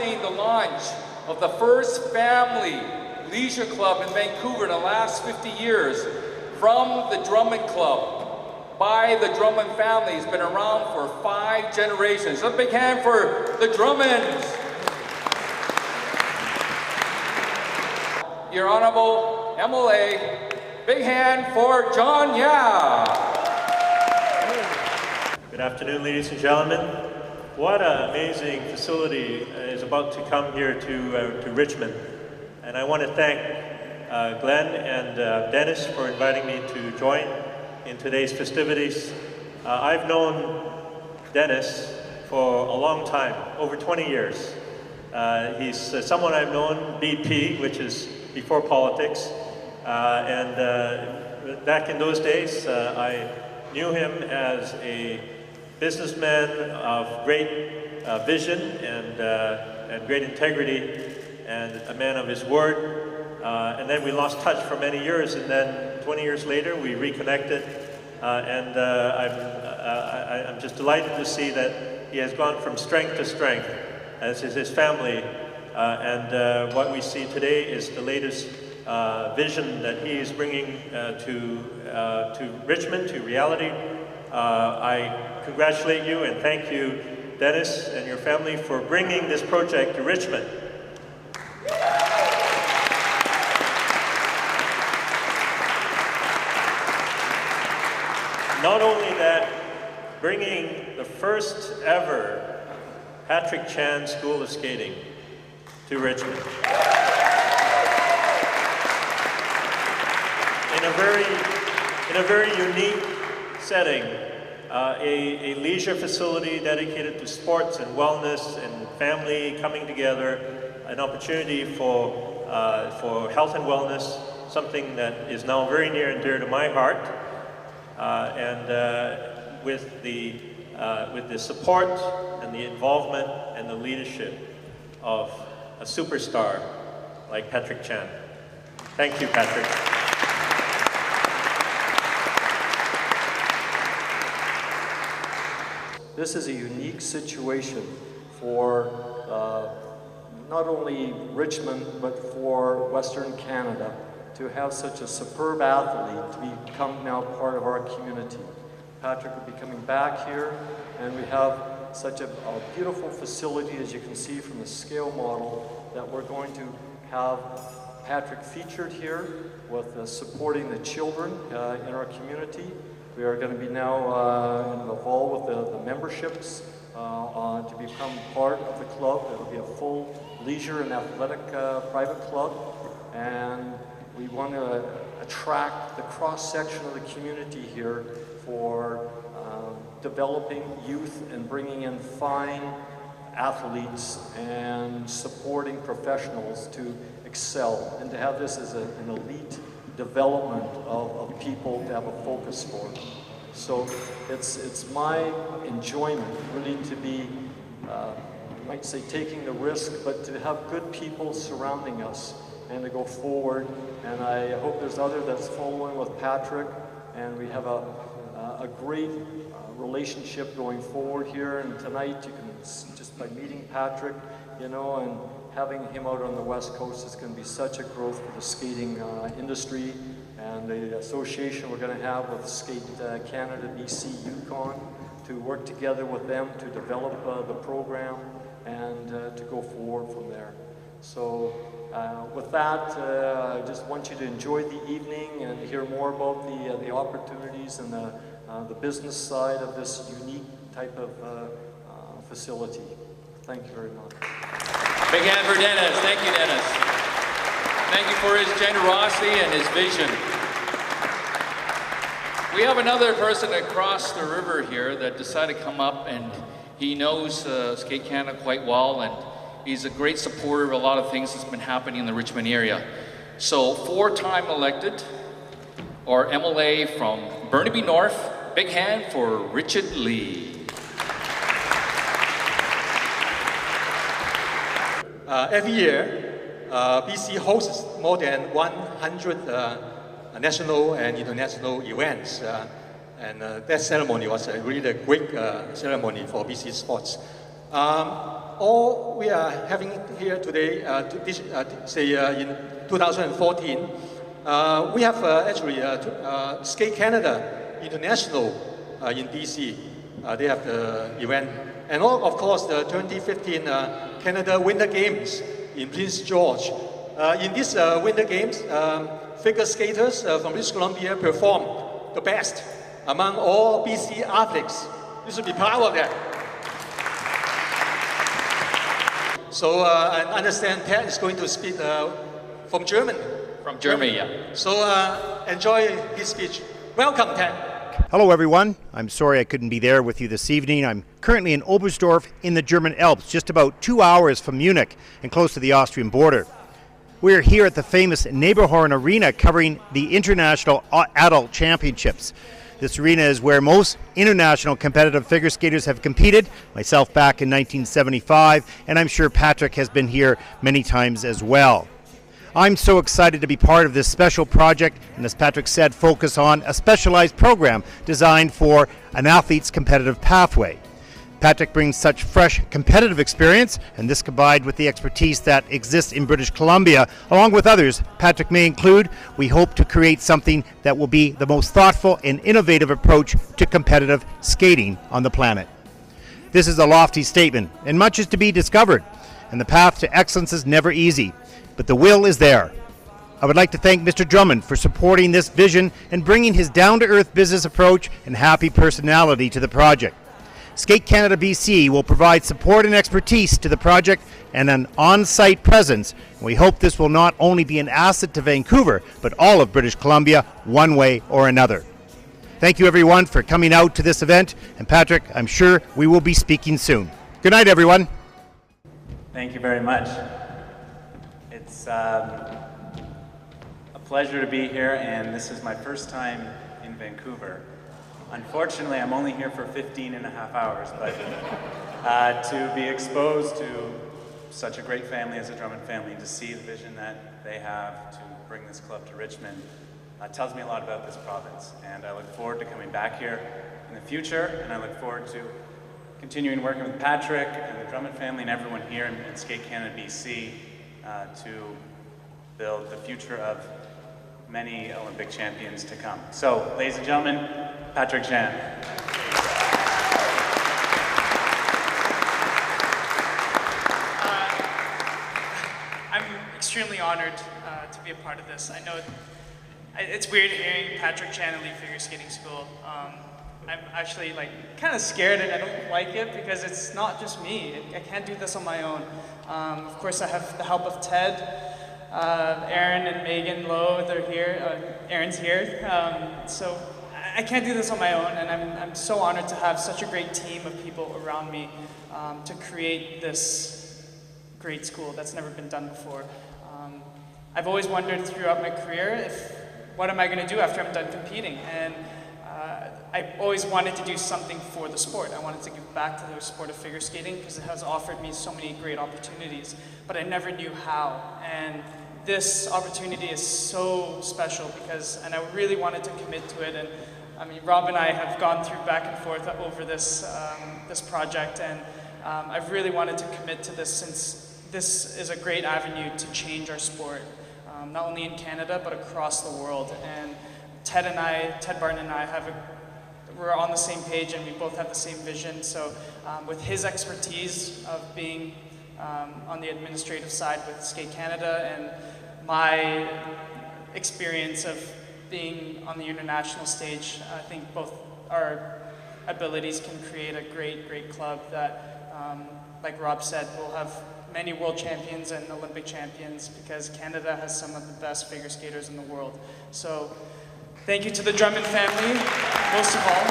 announcing the launch of the first family leisure club in Vancouver in the last 50 years from the Drummond Club by the Drummond family. It's been around for 5 generations. A big hand for the Drummonds. Your Honorable MLA, big hand for John Yao. Good afternoon, ladies and gentlemen. What an amazing facility is about to come here to Richmond. And I want to thank Glenn and Dennis for inviting me to join in today's festivities. I've known Dennis for a long time, over 20 years. He's someone I've known, BP, which is before politics. Back in those days, I knew him as a businessman of great vision and great integrity, and a man of his word. And then we lost touch for many years, and then 20 years later we reconnected. I'm just delighted to see that he has gone from strength to strength, as is his family. What we see today is the latest vision that he is bringing to Richmond, to reality. I congratulate you and thank you, Dennis, and your family for bringing this project to Richmond. Not only that, bringing the first ever Patrick Chan School of Skating to Richmond. In a very unique setting, a leisure facility dedicated to sports and wellness and family coming together, an opportunity for health and wellness, something that is now very near and dear to my heart. With the support and the involvement and the leadership of a superstar like Patrick Chan. Thank you, Patrick. This is a unique situation for not only Richmond, but for Western Canada, to have such a superb athlete to become now part of our community. Patrick will be coming back here, and we have such a beautiful facility, as you can see from the scale model, that we're going to have Patrick featured here with supporting the children in our community. We are going to be now involved with the memberships to become part of the club. It'll be a full leisure and athletic private club, and we want to attract the cross-section of the community here for developing youth and bringing in fine athletes and supporting professionals to excel, and to have this as an elite development of people to have a focus for. So it's my enjoyment really to be, you might say, taking the risk, but to have good people surrounding us and to go forward. And I hope there's others that's following with Patrick, and we have a great relationship going forward here. And tonight you can, just by meeting Patrick, you know, and having him out on the West Coast is going to be such a growth for the skating industry, and the association we're going to have with Skate Canada, BC, Yukon, to work together with them to develop the program and to go forward from there. So with that, I just want you to enjoy the evening and hear more about the opportunities and the business side of this unique type of facility. Thank you very much. Big hand for Dennis. Thank you, Dennis. Thank you for his generosity and his vision. We have another person across the river here that decided to come up, and he knows Skate Canada quite well, and he's a great supporter of a lot of things that's been happening in the Richmond area. So 4-time elected, or MLA from Burnaby North, big hand for Richard Lee. Every year, BC hosts more than 100 national and international events. That ceremony was really a great ceremony for BC sports. All we are having here today, in 2014, we have actually Skate Canada International in BC. They have the event. And of course, the 2015 Canada Winter Games in Prince George. In these Winter Games, figure skaters from British Columbia performed the best among all BC athletes. You should be proud of that. So I understand Ted is going to speak from Germany. From Germany, yeah. So enjoy his speech. Welcome, Ted. Hello everyone. I'm sorry I couldn't be there with you this evening. I'm currently in Oberstdorf in the German Alps, just about 2 hours from Munich and close to the Austrian border. We're here at the famous Neighborhorn Arena covering the International Adult Championships. This arena is where most international competitive figure skaters have competed, myself back in 1975, and I'm sure Patrick has been here many times as well. I'm so excited to be part of this special project, and as Patrick said, focus on a specialized program designed for an athlete's competitive pathway. Patrick brings such fresh competitive experience, and this combined with the expertise that exists in British Columbia, along with others Patrick may include, we hope to create something that will be the most thoughtful and innovative approach to competitive skating on the planet. This is a lofty statement, and much is to be discovered, and the path to excellence is never easy, but the will is there. I would like to thank Mr. Drummond for supporting this vision and bringing his down-to-earth business approach and happy personality to the project. Skate Canada BC will provide support and expertise to the project and an on-site presence. We hope this will not only be an asset to Vancouver, but all of British Columbia, one way or another. Thank you everyone for coming out to this event, and Patrick, I'm sure we will be speaking soon. Good night everyone. Thank you very much. It's a pleasure to be here, and this is my first time in Vancouver. Unfortunately, I'm only here for 15 and a half hours, but to be exposed to such a great family as the Drummond family, to see the vision that they have to bring this club to Richmond, tells me a lot about this province. And I look forward to coming back here in the future, and I look forward to continuing working with Patrick and the Drummond family and everyone here in Skate Canada BC to build the future of many Olympic champions to come. So, ladies and gentlemen, Patrick Jan. I'm extremely honored to be a part of this. I know it's weird hearing Patrick Chan lead figure skating school. I'm actually kind of scared, and I don't like it because it's not just me. I can't do this on my own. Of course, I have the help of Ted. Aaron and Megan Lowe, they're here. Aaron's here. So I can't do this on my own, and I'm so honored to have such a great team of people around me to create this great school that's never been done before. I've always wondered throughout my career what am I going to do after I'm done competing, and I always wanted to do something for the sport. I wanted to give back to the sport of figure skating because it has offered me so many great opportunities, but I never knew how. And this opportunity is so special and I really wanted to commit to it. And I mean, Rob and I have gone through back and forth over this project, and I've really wanted to commit to this since this is a great avenue to change our sport, not only in Canada but across the world. And Ted Barton and I we're on the same page, and we both have the same vision. So with his expertise of being on the administrative side with Skate Canada, and my experience of being on the international stage, I think both our abilities can create a great club that, like Rob said, will have many world champions and Olympic champions, because Canada has some of the best figure skaters in the world. So thank you to the Drummond family, most of all.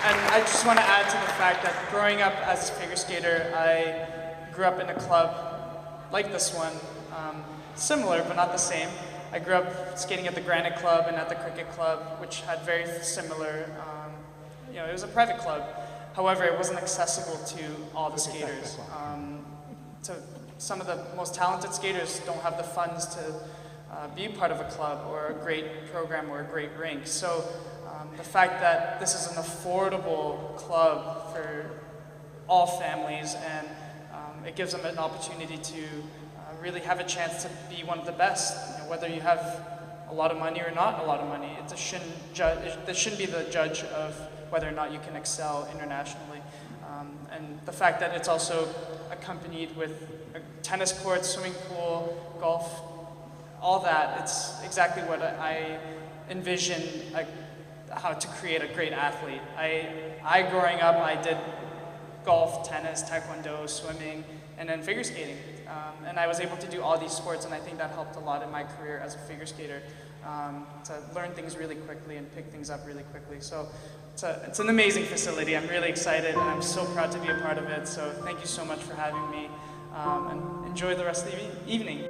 And I just want to add to the fact that growing up as a figure skater, I grew up in a club like this one, similar but not the same. I grew up skating at the Granite Club and at the Cricket Club, which had very similar, it was a private club. However, it wasn't accessible to all the skaters. Some of the most talented skaters don't have the funds to be part of a club or a great program or a great rink. So The fact that this is an affordable club for all families, and it gives them an opportunity to really have a chance to be one of the best. You know, whether you have a lot of money or not a lot of money, this shouldn't be the judge of whether or not you can excel internationally. And the fact that it's also accompanied with a tennis court, swimming pool, golf, all that, it's exactly what I envision how to create a great athlete. I growing up, I did golf, tennis, taekwondo, swimming, and then figure skating. And I was able to do all these sports, and I think that helped a lot in my career as a figure skater, to learn things really quickly and pick things up really quickly. So it's an amazing facility. I'm really excited, and I'm so proud to be a part of it. So thank you so much for having me, and enjoy the rest of the evening.